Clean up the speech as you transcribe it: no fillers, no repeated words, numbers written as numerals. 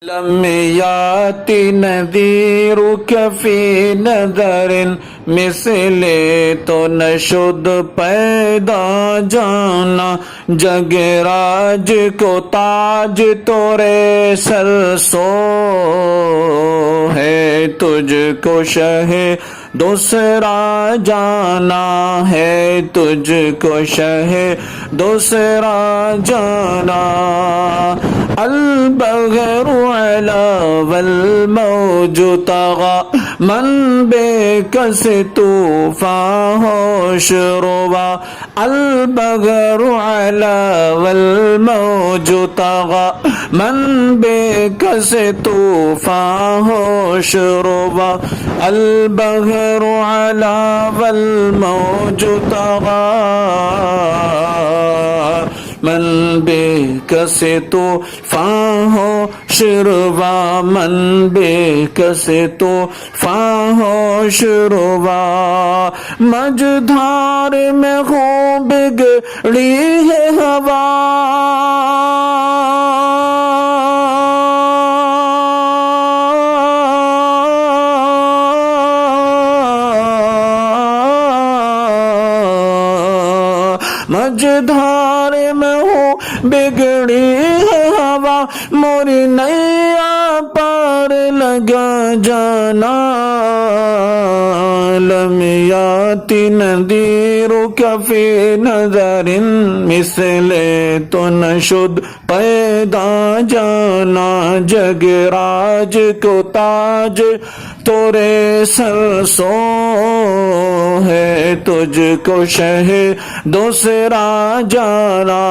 لم یات نذیرک فی نظر مثل تو نشد پیدا جانا جگ راج کو تاج تورے سر سو ہے تجھ کو شہ دوسرا جانا ہے تجھ کو شہ دوسرا جانا البغر علا والموج طغى من بکس طوفان ہوش روا البغر علا والموج طغى من بکس طوفان ہوش روا البغر علا والموج طغى من بکس طوفان ہوش روا من بکس طوفان ہوش روا مجدھار میں خوب بگڑی ہے ہوا مجدھار میں ہوں بگڑی ہے ہوا موری نیا پار لگا جانا لم یات نذیرک فی نظر مثل تو نشد پیدا جانا جگ راج کو تاج تورے سر سو ہے تجھ کو شہ دوسرا جانا